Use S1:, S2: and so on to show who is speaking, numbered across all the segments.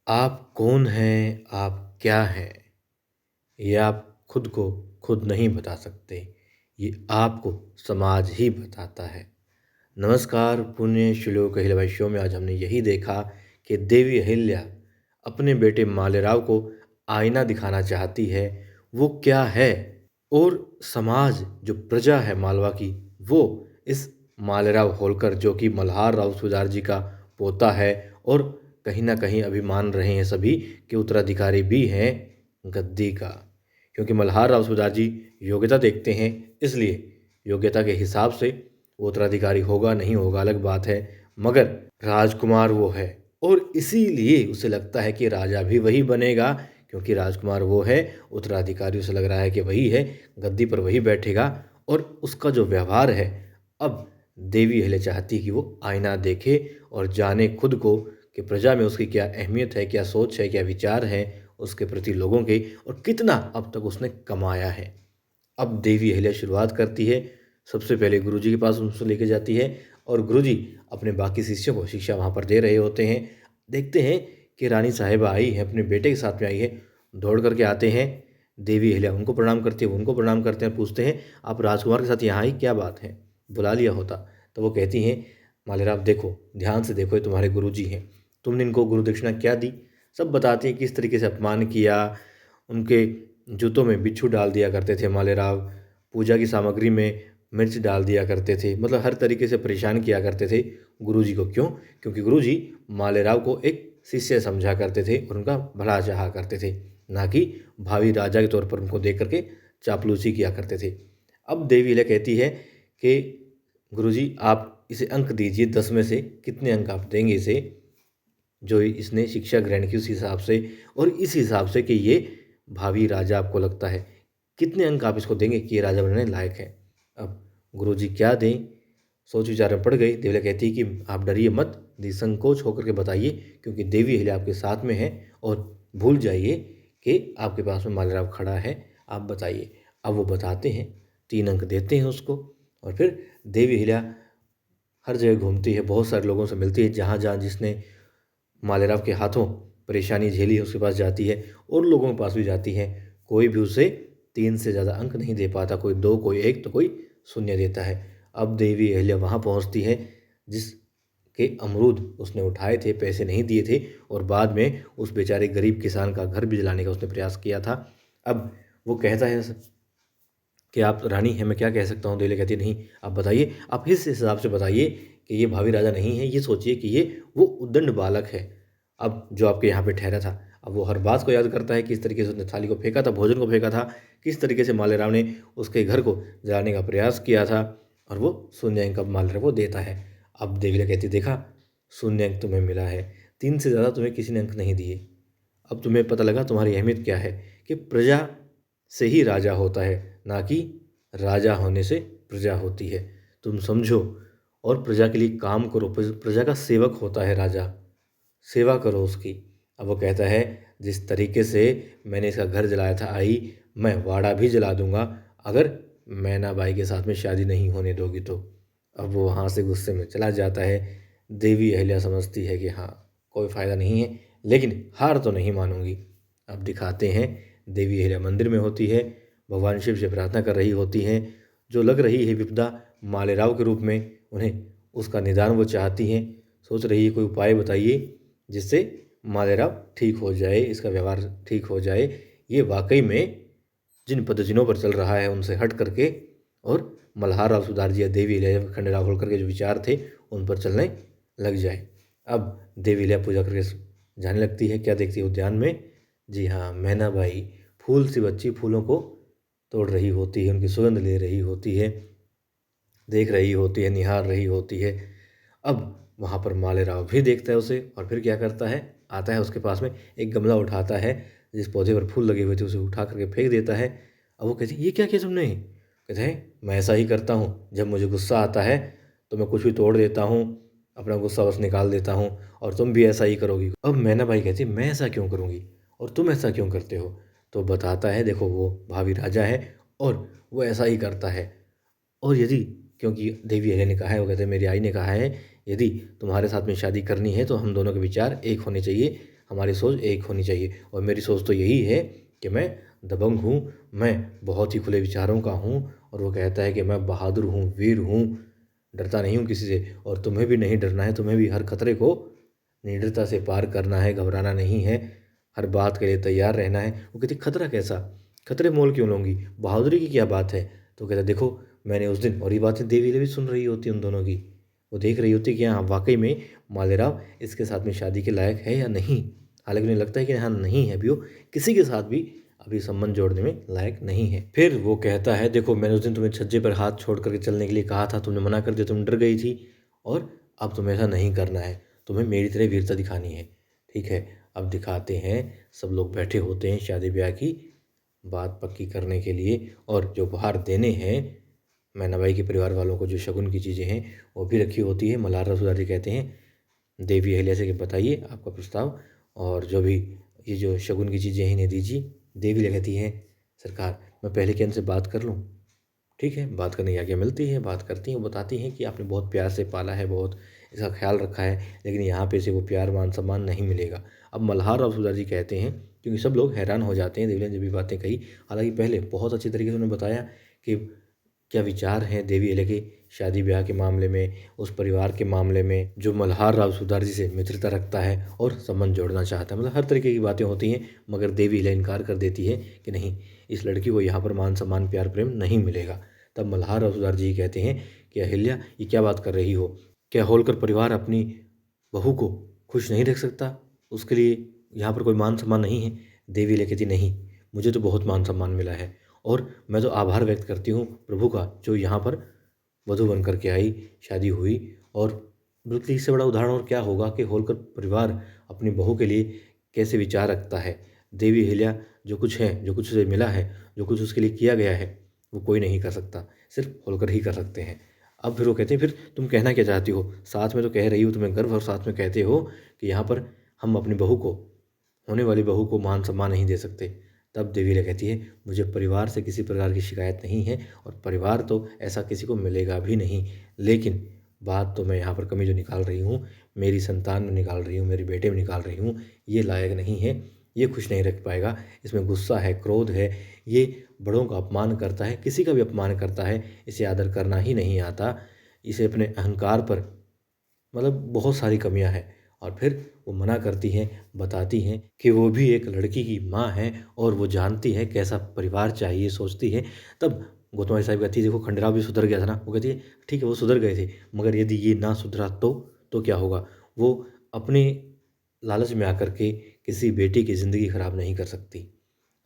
S1: आप कौन हैं, आप क्या हैं, ये आप खुद को खुद नहीं बता सकते, ये आपको समाज ही बताता है। नमस्कार, पुण्य श्लोक अहिल्याबाई शो में आज हमने यही देखा कि देवी अहिल्या अपने बेटे मालेराव को आईना दिखाना चाहती है, वो क्या है। और समाज जो प्रजा है मालवा की, वो इस मालेराव होलकर जो कि मल्हार राव सूदार जी का पोता है और कहीं ना कहीं अभी मान रहे हैं सभी कि उत्तराधिकारी भी हैं गद्दी का। क्योंकि मल्हार राव सूदार जी योग्यता देखते हैं, इसलिए योग्यता के हिसाब से वो उत्तराधिकारी होगा नहीं होगा अलग बात है, मगर राजकुमार वो है। और इसीलिए उसे लगता है कि राजा भी वही बनेगा, क्योंकि राजकुमार वो है, उत्तराधिकारी उसे लग रहा है कि वही है, गद्दी पर वही बैठेगा। और उसका जो व्यवहार है, अब देवी अहिल्या चाहती है कि वो आईना देखे और जाने खुद को कि प्रजा में उसकी क्या अहमियत है, क्या सोच है, क्या विचार है उसके प्रति लोगों के, और कितना अब तक उसने कमाया है। अब देवी अहिल्या शुरुआत करती है, सबसे पहले गुरुजी के पास उनको लेके जाती है और गुरुजी अपने बाकी शिष्यों को शिक्षा वहाँ पर दे रहे होते हैं। देखते हैं कि रानी साहिबा आई है, अपने बेटे के साथ में आई है, दौड़ करके आते हैं। देवी अहिल्या उनको प्रणाम करती है, वो उनको प्रणाम करते हैं, पूछते हैं आप राजकुमार के साथ यहाँ आई, क्या बात है, बुला लिया होता। तो वो कहती हैं मालेराव देखो, ध्यान से देखो, ये तुम्हारे गुरुजी हैं, तुमने इनको गुरु दक्षिणा क्या दी। सब बताते हैं किस तरीके से अपमान किया, उनके जूतों में बिच्छू डाल दिया करते थे मालेराव, पूजा की सामग्री में मिर्च डाल दिया करते थे, मतलब हर तरीके से परेशान किया करते थे गुरुजी को। क्यों? क्योंकि गुरुजी मालेराव को एक शिष्य समझा करते थे और उनका भला चाहा करते थे, ना कि भावी राजा के तौर पर उनको देख करके चापलूसी किया करते थे। अब देवी अहिल्या कहती है कि गुरुजी आप इसे अंक दीजिए, 10 में से कितने अंक आप देंगे इसे, जो इसने शिक्षा ग्रहण की उस हिसाब से, और इस हिसाब से कि ये भावी राजा आपको लगता है, कितने अंक आप इसको देंगे कि ये राजा बनने लायक है। अब गुरुजी क्या दें, सोच विचार में पड़ गई। देवी अहिल्या कहती है कि आप डरिए मत, निसंकोच होकर के बताइए, क्योंकि देवी अहिल्या आपके साथ में है, और भूल जाइए कि आपके पास में मालेराव खड़ा है, आप बताइए। अब वो बताते हैं, 3 अंक देते हैं उसको, और फिर देवी अहिल्या हर जगह घूमती है, बहुत सारे लोगों से मिलती है, जहाँ जहाँ जिसने मालेराव के हाथों परेशानी झेली है उसके पास जाती है, और लोगों के पास भी जाती है। कोई भी उसे 3 से ज़्यादा अंक नहीं दे पाता, कोई 2, कोई 1, तो कोई शून्य देता है। अब देवी अहिल्या वहाँ पहुँचती है जिसके अमरूद उसने उठाए थे, पैसे नहीं दिए थे, और बाद में उस बेचारे गरीब किसान का घर भी जलाने का उसने प्रयास किया था। अब वो कहता है कि आप रानी हैं, मैं क्या कह सकता हूँ। देवी कहती है नहीं, आप बताइए, आप इस हिसाब से बताइए कि ये भावी राजा नहीं है, ये सोचिए कि ये वो उद्दंड बालक है, अब जो आपके यहाँ पे ठहरा था। अब वो हर बात को याद करता है, किस तरीके से उसने थाली को फेंका था, भोजन को फेंका था, किस तरीके से मालेराव ने उसके घर को जलाने का प्रयास किया था, और वो शून्य अंक अब मालेराव को देता है। अब देवी कहती देखा, शून्य अंक तुम्हें मिला है, 3 से ज़्यादा तुम्हें किसी ने अंक नहीं दिए। अब तुम्हें पता लगा तुम्हारी अहमियत क्या है, कि प्रजा से ही राजा होता है, ना कि राजा होने से प्रजा होती है। तुम समझो और प्रजा के लिए काम करो, प्रजा का सेवक होता है राजा, सेवा करो उसकी। अब वो कहता है जिस तरीके से मैंने इसका घर जलाया था आई, मैं वाड़ा भी जला दूंगा अगर मैनाबाई के साथ में शादी नहीं होने दोगी तो। अब वो वहाँ से गुस्से में चला जाता है। देवी अहिल्या समझती है कि हाँ, कोई फ़ायदा नहीं है, लेकिन हार तो नहीं मानूंगी। अब दिखाते हैं देवी अहिल्या मंदिर में होती है, भगवान शिव से प्रार्थना कर रही होती हैं, जो लग रही है विपदा मालेराव के रूप में, उन्हें उसका निदान वो चाहती हैं। सोच रही है कोई उपाय बताइए जिससे मालेराव ठीक हो जाए, इसका व्यवहार ठीक हो जाए, ये वाकई में जिन पद्धतियों पर चल रहा है उनसे हट करके, और मल्हार राव सुधार जी या देवी अहिल्या खंडेराव होलकर के जो विचार थे उन पर चलने लग जाए। अब देवी अहिल्या पूजा करके जाने लगती है। क्या देखती है उद्यान में? जी हाँ, मैनाबाई फूल सी बच्ची फूलों को तोड़ रही होती है, उनकी सुगंध ले रही होती है, देख रही होती है, निहार रही होती है। अब वहाँ पर मालेराव भी देखता है उसे, और फिर क्या करता है, आता है उसके पास में, एक गमला उठाता है, जिस पौधे पर फूल लगे हुए थे उसे उठा करके फेंक देता है। अब वो कहती है ये क्या किया तुमने? कहते हैं मैं ऐसा ही करता हूँ, जब मुझे गुस्सा आता है तो मैं कुछ भी तोड़ देता हूँ, अपना गुस्सा बस निकाल देता हूँ, और तुम भी ऐसा ही करोगी। अब मैना भाई कहती है मैं ऐसा क्यों करूँगी और तुम ऐसा क्यों करते हो? तो बताता है देखो वो भावी राजा है और वो ऐसा ही करता है। और यदि, क्योंकि देवी अहिल्या ने कहा है, वो कहते हैं मेरी आई ने कहा है, यदि तुम्हारे साथ में शादी करनी है तो हम दोनों के विचार एक होने चाहिए, हमारी सोच एक होनी चाहिए। और मेरी सोच तो यही है कि मैं दबंग हूँ, मैं बहुत ही खुले विचारों का हूँ। और वो कहता है कि मैं बहादुर हूँ, वीर हूँ, डरता नहीं हूँ किसी से, और तुम्हें भी नहीं डरना है। तुम्हें भी हर खतरे को निडरता से पार करना है, घबराना नहीं है, हर बात के लिए तैयार रहना है। वो कहती खतरा कैसा, खतरे मोल क्यों लूँगी, बहादुरी की क्या बात है। तो कहता देखो मैंने उस दिन, और ये बातें देवी भी सुन रही होती उन दोनों की। वो देख रही होती कि हाँ वाकई में मालेराव इसके साथ में शादी के लायक है या नहीं। हालांकि उन्हें लगता है कि हाँ नहीं है, अभी वो किसी के साथ भी अभी संबंध जोड़ने में लायक नहीं है। फिर वो कहता है देखो मैंने उस दिन तुम्हें छज्जे पर हाथ छोड़ करके चलने के लिए कहा था, तुमने मना कर दिया, तुम डर गई थी, और अब तुम्हें ऐसा नहीं करना है, तुम्हें मेरी तरह वीरता दिखानी है। ठीक है, अब दिखाते हैं। सब लोग बैठे होते हैं शादी ब्याह की बात पक्की करने के लिए, और जो उपहार देने हैं मैना बाई के परिवार वालों को, जो शगुन की चीज़ें हैं वो भी रखी होती है। मल्हार राव सुधार जी कहते हैं देवी अहिल्या से कि बताइए आपका प्रस्ताव, और जो भी ये जो शगुन की चीज़ें हैं इन्हें दीजिए। देवी कहती हैं सरकार मैं पहले के से बात कर लूँ। ठीक है, बात करने की आज्ञा मिलती है, बात करती हैं। वो बताती हैं कि आपने बहुत प्यार से पाला है, बहुत इसका ख्याल रखा है, लेकिन यहाँ पे से वो प्यार मान सम्मान नहीं मिलेगा। अब मल्हार राव सुधार जी कहते हैं, क्योंकि सब लोग हैरान हो जाते हैं देवी ने जब भी बातें कही। हालांकि पहले बहुत अच्छी तरीके से उन्होंने बताया कि क्या विचार हैं देवी अहिल्या के शादी ब्याह के मामले में, उस परिवार के मामले में जो मल्हार राव सुधार जी से मित्रता रखता है और संबंध जोड़ना चाहता है। मतलब हर तरीके की बातें होती हैं, मगर देवी अहिल्या इनकार कर देती है कि नहीं, इस लड़की को यहाँ पर मान सम्मान प्यार प्रेम नहीं मिलेगा। तब मल्हार राव सुधार जी कहते हैं कि अहिल्या ये क्या बात कर रही हो, क्या होलकर परिवार अपनी बहू को खुश नहीं रख सकता, उसके लिए यहाँ पर कोई मान सम्मान नहीं है। देवी अहिल्या कहती नहीं, मुझे तो बहुत मान सम्मान मिला है, और मैं तो आभार व्यक्त करती हूँ प्रभु का, जो यहाँ पर वधू बन करके आई, शादी हुई। और बिल्कुल इससे बड़ा उदाहरण और क्या होगा कि होलकर परिवार अपनी बहू के लिए कैसे विचार रखता है। देवी अहिल्या जो कुछ है, जो कुछ उसे मिला है, जो कुछ उसके लिए किया गया है, वो कोई नहीं कर सकता, सिर्फ होलकर ही कर सकते हैं। अब फिर वो कहते हैं फिर तुम कहना क्या चाहती हो, साथ में तो कह रही हो तुम्हें गर्व, और साथ में कहते हो कि यहाँ पर हम अपनी बहू को, होने वाली बहू को मान सम्मान नहीं दे सकते। तब देवी कहती है मुझे परिवार से किसी प्रकार की शिकायत नहीं है, और परिवार तो ऐसा किसी को मिलेगा भी नहीं, लेकिन बात तो मैं यहाँ पर कमी जो निकाल रही हूँ, मेरी संतान में निकाल रही हूँ, मेरे बेटे में निकाल रही हूँ, ये लायक नहीं है, ये खुश नहीं रख पाएगा, इसमें गुस्सा है, क्रोध है, ये बड़ों का अपमान करता है, किसी का भी अपमान करता है, इसे आदर करना ही नहीं आता, इसे अपने अहंकार पर मतलब बहुत सारी कमियां हैं। और फिर वो मना करती हैं, बताती हैं कि वो भी एक लड़की की माँ है, और वो जानती है कैसा परिवार चाहिए, सोचती है। तब गौतम साहब कहती है देखो खंडेराव भी सुधर गया था ना। वो कहती है ठीक है वो सुधर गए थे, मगर यदि ये ना सुधरा तो क्या होगा। वो अपने लालच में आकर के किसी बेटी की ज़िंदगी ख़राब नहीं कर सकती।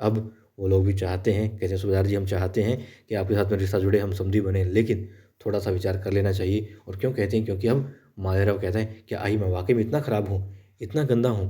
S1: अब वो लोग भी चाहते हैं, कहते हैं सूबेदार जी हम चाहते हैं कि आपके साथ में रिश्ता जुड़े, हम समधी बने, लेकिन थोड़ा सा विचार कर लेना चाहिए। और क्यों कहते हैं, क्योंकि अब मालेराव कहता है कि आई मैं वाकई में इतना ख़राब हूँ, इतना गंदा हूँ,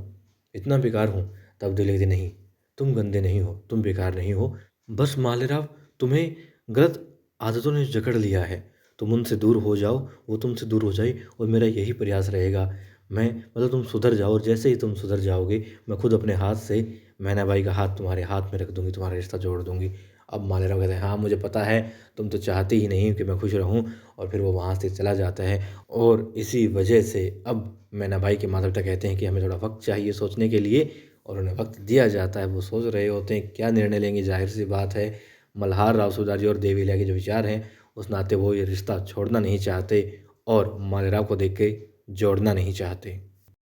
S1: इतना बेकार हूँ। तब दिल कहती नहीं, तुम गंदे नहीं हो, तुम बेकार नहीं हो, बस मालेराव तुम्हें गलत आदतों ने जकड़ लिया है, तुम उनसे दूर हो जाओ, वो तुमसे दूर हो जाए, और मेरा यही प्रयास रहेगा। मैं मतलब तुम सुधर जाओ, और जैसे ही तुम सुधर जाओगे मैं खुद अपने हाथ से मैना बाई का हाथ तुम्हारे हाथ में रख दूंगी, तुम्हारा रिश्ता जोड़ दूंगी। अब मालेराव कहते हैं हाँ मुझे पता है, तुम तो चाहते ही नहीं कि मैं खुश रहूं। और फिर वो वहाँ से चला जाता है। और इसी वजह से अब मैना बाई के माता पिता कहते हैं कि हमें थोड़ा वक्त चाहिए सोचने के लिए, और उन्हें वक्त दिया जाता है। वो सोच रहे होते हैं क्या निर्णय लेंगे। जाहिर सी बात है मल्हार राव सुधार जी और देवी अहिल्या के जो विचार हैं, उस नाते वो ये रिश्ता छोड़ना नहीं चाहते, और मालेराव को देख के जोड़ना नहीं चाहते।